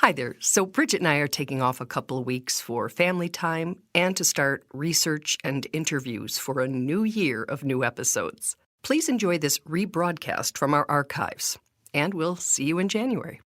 Hi there. So Bridget and I are taking off a couple of weeks for family time and to start research and interviews for a new year of new episodes. Please enjoy this rebroadcast from our archives, and we'll see you in January.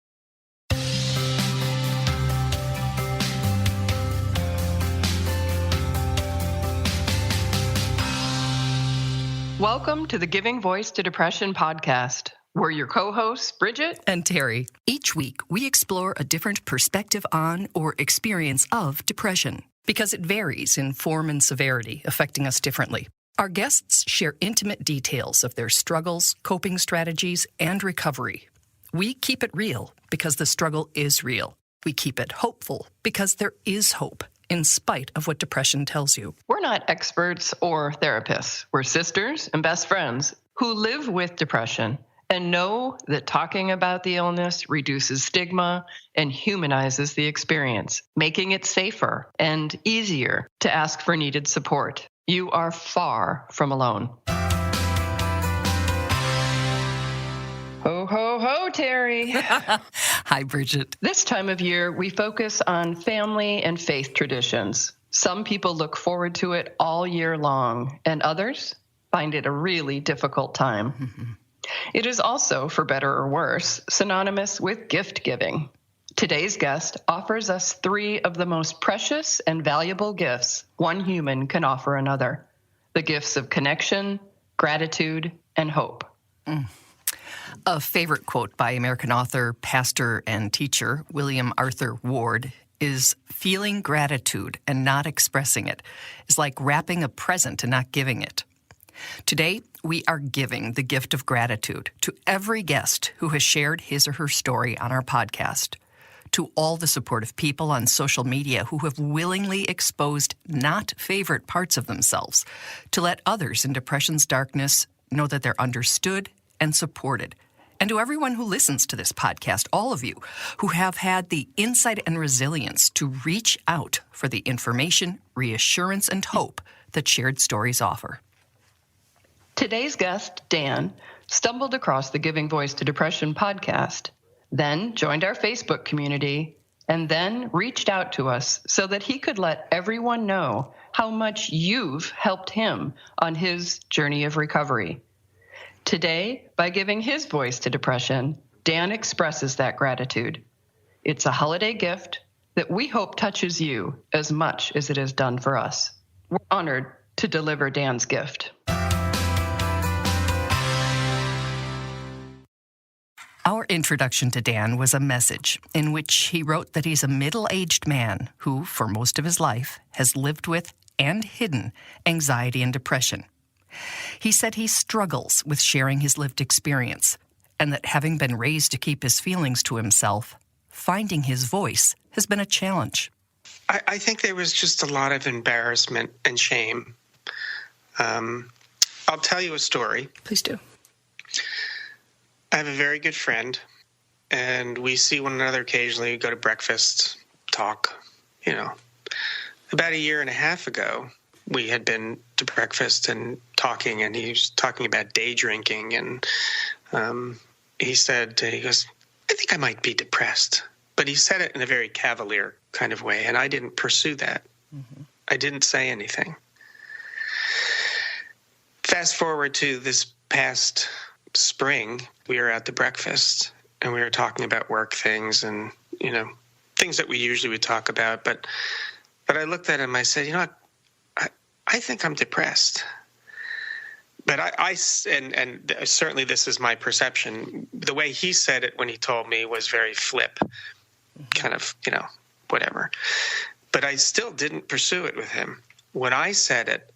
Welcome to the Giving Voice to Depression podcast. We're your co-hosts, Bridget and Terry. Each week, we explore a different perspective on or experience of depression, because it varies in form and severity, affecting us differently. Our guests share intimate details of their struggles, coping strategies, and recovery. We keep it real because the struggle is real. We keep it hopeful because there is hope, in spite of what depression tells you. We're not experts or therapists. We're sisters and best friends who live with depression and know that talking about the illness reduces stigma and humanizes the experience, making it safer and easier to ask for needed support. You are far from alone. Ho, ho, ho, Terry. Hi, Bridget. This time of year, we focus on family and faith traditions. Some people look forward to it all year long, and others find it a really difficult time. Mm-hmm. It is also, for better or worse, synonymous with gift giving. Today's guest offers us three of the most precious and valuable gifts one human can offer another: the gifts of connection, gratitude, and hope. A favorite quote by American author, pastor, and teacher William Arthur Ward is, "Feeling gratitude and not expressing it is like wrapping a present and not giving it." Today, we are giving the gift of gratitude to every guest who has shared his or her story on our podcast, to all the supportive people on social media who have willingly exposed not favorite parts of themselves to let others in depression's darkness know that they're understood and supported, and to everyone who listens to this podcast, all of you who have had the insight and resilience to reach out for the information, reassurance, and hope that shared stories offer. Today's guest, Dan, stumbled across the Giving Voice to Depression podcast, then joined our Facebook community, and then reached out to us so that he could let everyone know how much you've helped him on his journey of recovery. Today, by giving his voice to depression, Dan expresses that gratitude. It's a holiday gift that we hope touches you as much as it has done for us. We're honored to deliver Dan's gift. Our introduction to Dan was a message in which he wrote that he's a middle-aged man who, for most of his life, has lived with and hidden anxiety and depression. He said he struggles with sharing his lived experience, and that having been raised to keep his feelings to himself, finding his voice has been a challenge. I think there was just a lot of embarrassment and shame. I'll tell you a story. Please do. I have a very good friend, and we see one another occasionally. We go to breakfast, talk. About a year and a half ago, we had been to breakfast and talking, and he was talking about day drinking, and he goes, "I think I might be depressed." But he said it in a very cavalier kind of way, and I didn't pursue that. Mm-hmm. I didn't say anything. Fast forward to this past spring, we were at the breakfast, and we were talking about work things and, things that we usually would talk about. But I looked at him, I said, I think I'm depressed. But I certainly this is my perception. The way he said it when he told me was very flip, kind of, whatever. But I still didn't pursue it with him. When I said it,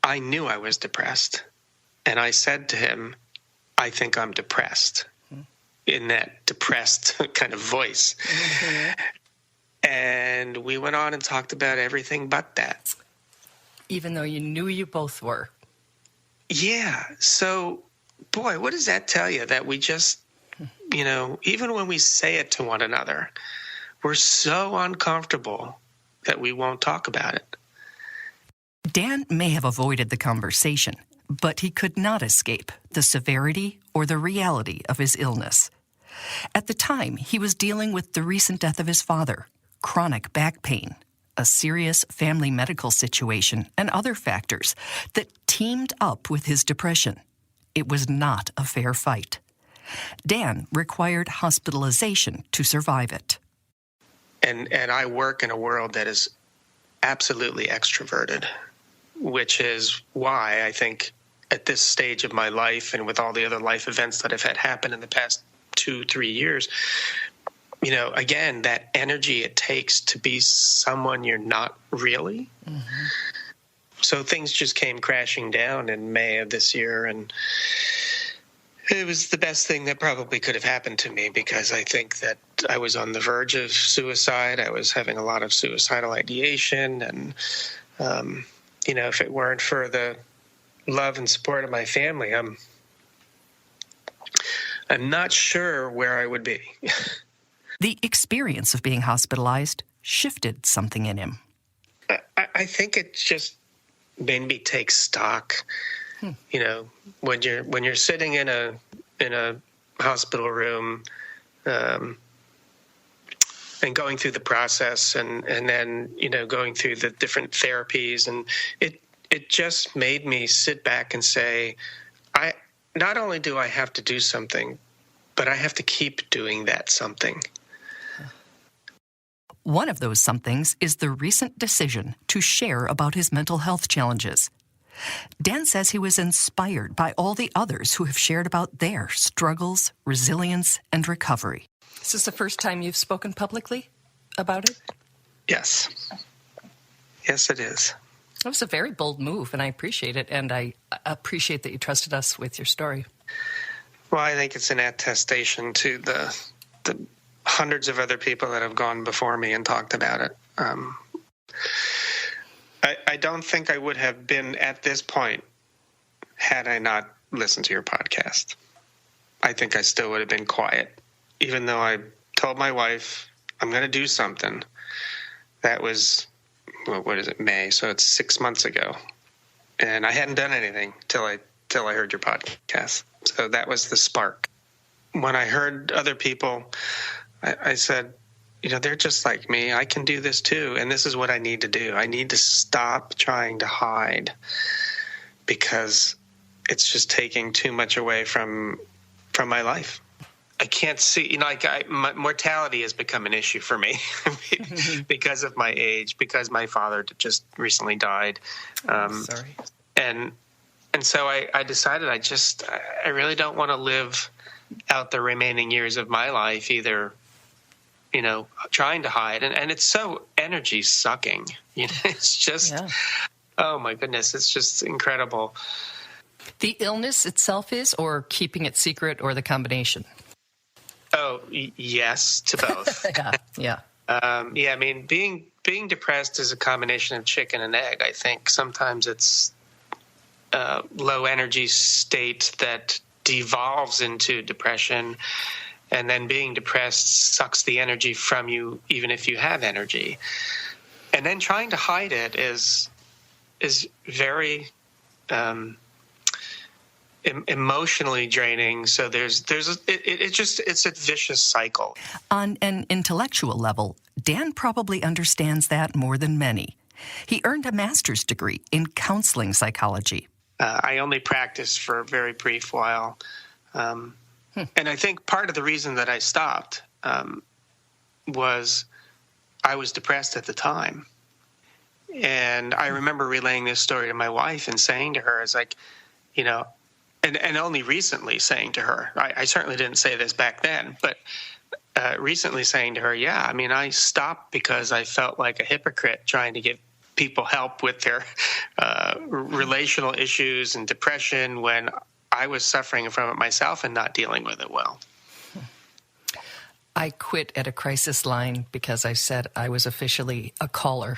I knew I was depressed. And I said to him, "I think I'm depressed," in that depressed kind of voice. Mm-hmm. And we went on and talked about everything but that. Even though you knew you both were. Yeah. So, boy, what does that tell you? That we just, even when we say it to one another, we're so uncomfortable that we won't talk about it. Dan may have avoided the conversation, but he could not escape the severity or the reality of his illness. At the time, he was dealing with the recent death of his father, chronic back pain, a serious family medical situation, and other factors that teamed up with his depression. It was not a fair fight. Dan required hospitalization to survive it. And I work in a world that is absolutely extroverted, which is why I think at this stage of my life and with all the other life events that have had happen in the past 2-3 years, again, that energy it takes to be someone you're not really. Mm-hmm. So things just came crashing down in May of this year, and it was the best thing that probably could have happened to me, because I think that I was on the verge of suicide. I was having a lot of suicidal ideation, and if it weren't for the love and support of my family, I'm not sure where I would be. The experience of being hospitalized shifted something in him. I think it just made me take stock. When you're sitting in a hospital room, and going through the process, and then going through the different therapies, and it just made me sit back and say, I not only do I have to do something, but I have to keep doing that something. One of those somethings is the recent decision to share about his mental health challenges. Dan says he was inspired by all the others who have shared about their struggles, resilience, and recovery. Is this the first time you've spoken publicly about it? Yes. Yes, it is. It was a very bold move, and I appreciate it, and I appreciate that you trusted us with your story. Well, I think it's an attestation to the hundreds of other people that have gone before me and talked about it. I don't think I would have been at this point had I not listened to your podcast. I think I still would have been quiet, even though I told my wife I'm going to do something. That was, May? So it's 6 months ago, and I hadn't done anything till I heard your podcast. So that was the spark. When I heard other people, I said, they're just like me. I can do this too. And this is what I need to do. I need to stop trying to hide, because it's just taking too much away from my life. I can't see, my mortality has become an issue for me because of my age, because my father just recently died. Sorry. And so I decided I really don't want to live out the remaining years of my life either, trying to hide. And it's so energy sucking. It's just, Oh my goodness, it's just incredible. The illness itself is, or keeping it secret, or the combination? Oh, yes, to both. Yeah. I mean, being depressed is a combination of chicken and egg. I think sometimes it's a low energy state that devolves into depression, and then being depressed sucks the energy from you, even if you have energy. And then trying to hide it is very emotionally draining. So it's a vicious cycle. On an intellectual level, Dan probably understands that more than many. He earned a master's degree in counseling psychology. I only practiced for a very brief while. And I think part of the reason that I stopped was I was depressed at the time. And I remember relaying this story to my wife and saying to her, it's like, and only recently saying to her, I certainly didn't say this back then, but recently saying to her, I stopped because I felt like a hypocrite trying to give people help with their relational issues and depression when I was suffering from it myself and not dealing with it well. I quit at a crisis line because I said I was officially a caller.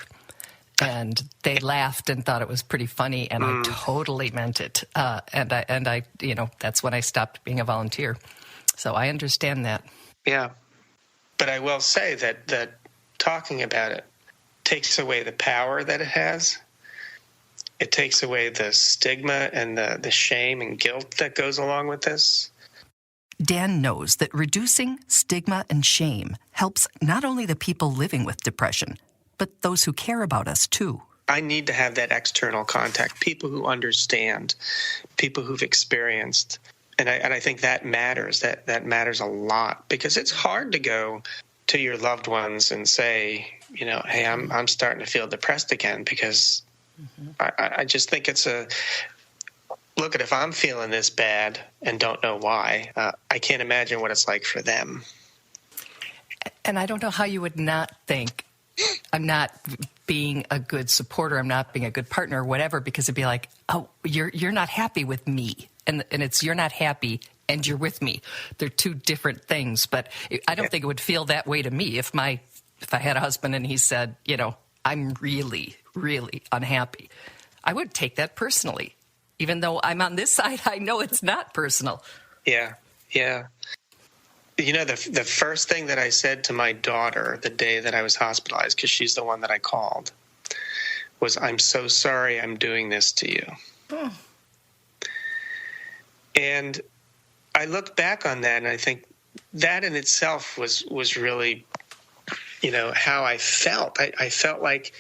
And they laughed and thought it was pretty funny, and I totally meant it. And I, that's when I stopped being a volunteer. So I understand that. Yeah. But I will say that talking about it takes away the power that it has. It takes away the stigma and the shame and guilt that goes along with this. Dan knows that reducing stigma and shame helps not only the people living with depression, but those who care about us too. I need to have that external contact, people who understand, people who've experienced. And I think that matters. That matters a lot, because it's hard to go to your loved ones and say, hey, I'm starting to feel depressed again, because I just think it's look at, if I'm feeling this bad and don't know why, I can't imagine what it's like for them. And I don't know how you would not think, I'm not being a good supporter, I'm not being a good partner or whatever, because it'd be like, oh, you're not happy with me. And it's you're not happy and you're with me. They're two different things. But I don't think it would feel that way to me if I had a husband and he said, I'm really, really unhappy. I would take that personally. Even though I'm on this side, I know it's not personal. Yeah. The first thing that I said to my daughter the day that I was hospitalized, because she's the one that I called, was, I'm so sorry I'm doing this to you. Oh. And I look back on that, and I think that in itself was really, how I felt. I felt like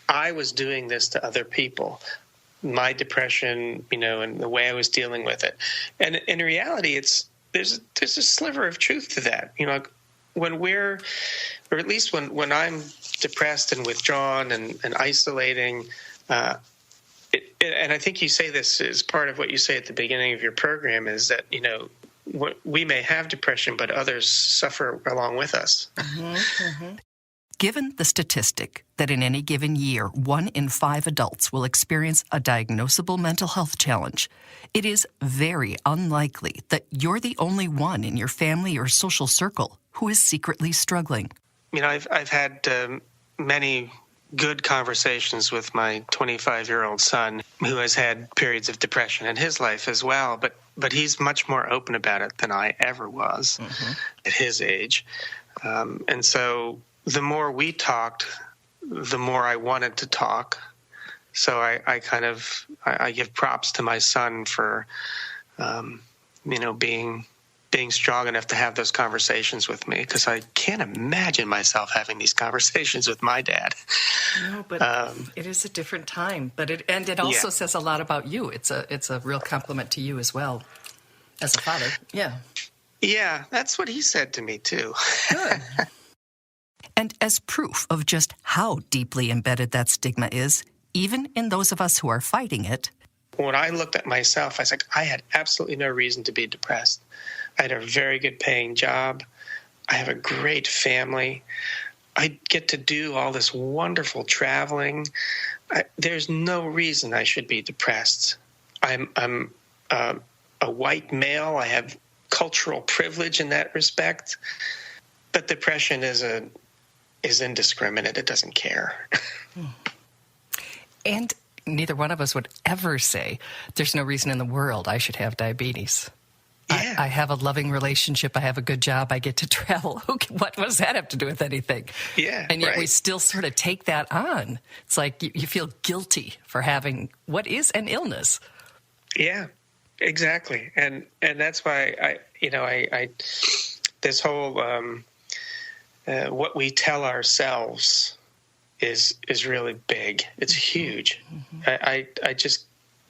I was doing this to other people, my depression, and the way I was dealing with it. And in reality, there's a sliver of truth to that. When we're, or at least when I'm depressed and withdrawn and isolating, and I think you say this as part of what you say at the beginning of your program, is that, we may have depression, but others suffer along with us. Given the statistic that in any given year, 1 in 5 adults will experience a diagnosable mental health challenge, it is very unlikely that you're the only one in your family or social circle who is secretly struggling. I've had many good conversations with my 25-year-old son, who has had periods of depression in his life as well, but he's much more open about it than I ever was at his age. And so the more we talked, the more I wanted to talk. So I give props to my son for, being strong enough to have those conversations with me, because I can't imagine myself having these conversations with my dad. No, but it is a different time. But it also says a lot about you. It's a real compliment to you as well, as a father. Yeah. Yeah, that's what he said to me too. Good. And as proof of just how deeply embedded that stigma is, even in those of us who are fighting it. When I looked at myself, I was like, I had absolutely no reason to be depressed. I had a very good paying job. I have a great family. I get to do all this wonderful traveling. There's no reason I should be depressed. I'm a white male. I have cultural privilege in that respect. But depression is indiscriminate. It doesn't care. And neither one of us would ever say, there's no reason in the world I should have diabetes. Yeah. I have a loving relationship. I have a good job. I get to travel. What does that have to do with anything? Yeah, and yet we still sort of take that on. It's like you feel guilty for having what is an illness. Yeah, exactly. And that's why I this whole what we tell ourselves is really big. It's huge. I just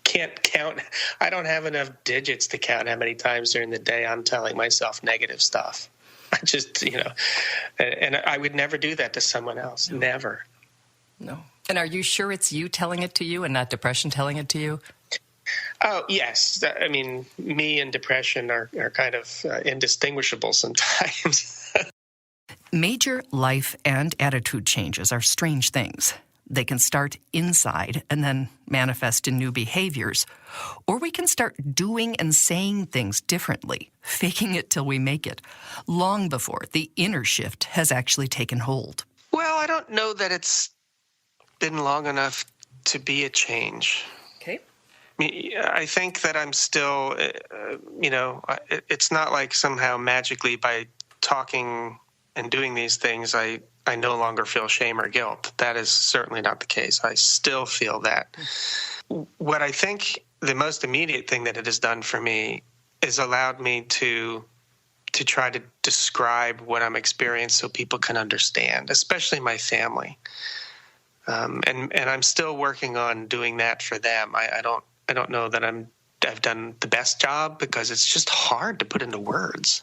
can't count. I don't have enough digits to count how many times during the day I'm telling myself negative stuff. I just, and I would never do that to someone else. No. Never. No. And are you sure it's you telling it to you and not depression telling it to you? Oh, yes. I mean, me and depression are kind of indistinguishable sometimes. Major life and attitude changes are strange things. They can start inside and then manifest in new behaviors. Or we can start doing and saying things differently, faking it till we make it, long before the inner shift has actually taken hold. Well, I don't know that it's been long enough to be a change. Okay. I think that I'm still, it's not like somehow magically by talking and doing these things, I no longer feel shame or guilt. That is certainly not the case. I still feel that. What I think the most immediate thing that it has done for me is allowed me to to try to describe what I'm experiencing so people can understand, especially my family. And I'm still working on doing that for them. I don't know that I've done the best job because it's just hard to put into words.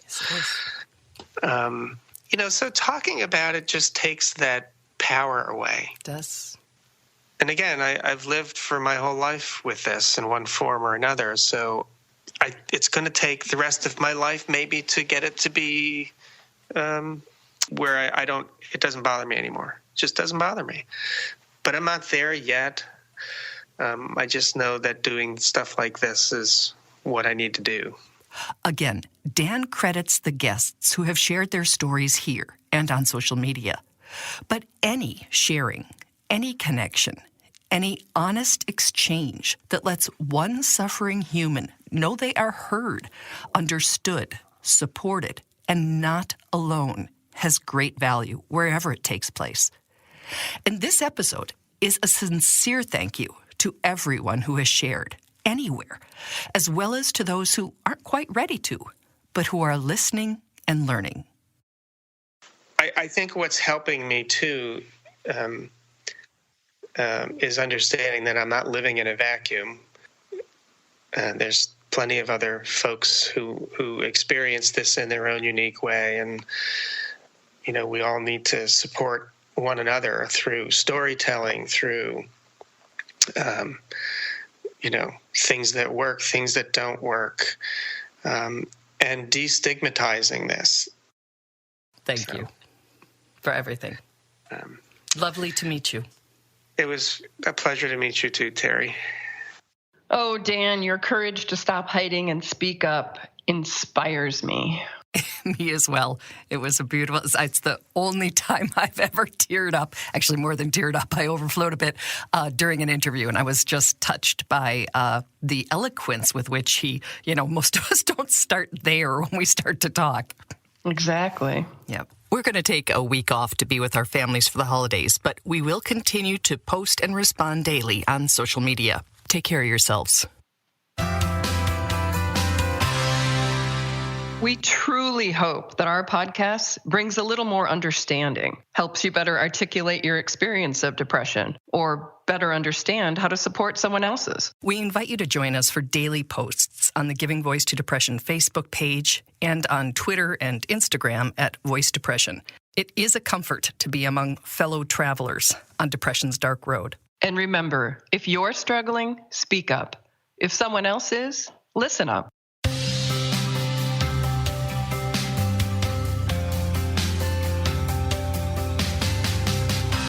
So talking about it just takes that power away. It does. And again, I've lived for my whole life with this in one form or another. So it's going to take the rest of my life maybe to get it to be where it doesn't bother me anymore. It just doesn't bother me. But I'm not there yet. I just know that doing stuff like this is what I need to do. Again, Dan credits the guests who have shared their stories here and on social media. But any sharing, any connection, any honest exchange that lets one suffering human know they are heard, understood, supported, and not alone has great value wherever it takes place. And this episode is a sincere thank you to everyone who has shared anywhere, as well as to those who aren't quite ready to, but who are listening and learning. I think what's helping me too is understanding that I'm not living in a vacuum. There's plenty of other folks who experience this in their own unique way, and we all need to support one another through storytelling, through things that work, things that don't work, and destigmatizing this. Thank you for everything. Lovely to meet you. It was a pleasure to meet you too, Terry. Oh, Dan, your courage to stop hiding and speak up inspires me. Me as well. It was a beautiful, it's the only time I've ever teared up, actually more than teared up, I overflowed a bit during an interview, and I was just touched by the eloquence with which he, most of us don't start there when we start to talk. Exactly. Yeah. We're going to take a week off to be with our families for the holidays, but we will continue to post and respond daily on social media. Take care of yourselves. We truly hope that our podcast brings a little more understanding, helps you better articulate your experience of depression, or better understand how to support someone else's. We invite you to join us for daily posts on the Giving Voice to Depression Facebook page and on Twitter and Instagram at Voice Depression. It is a comfort to be among fellow travelers on depression's dark road. And remember, if you're struggling, speak up. If someone else is, listen up.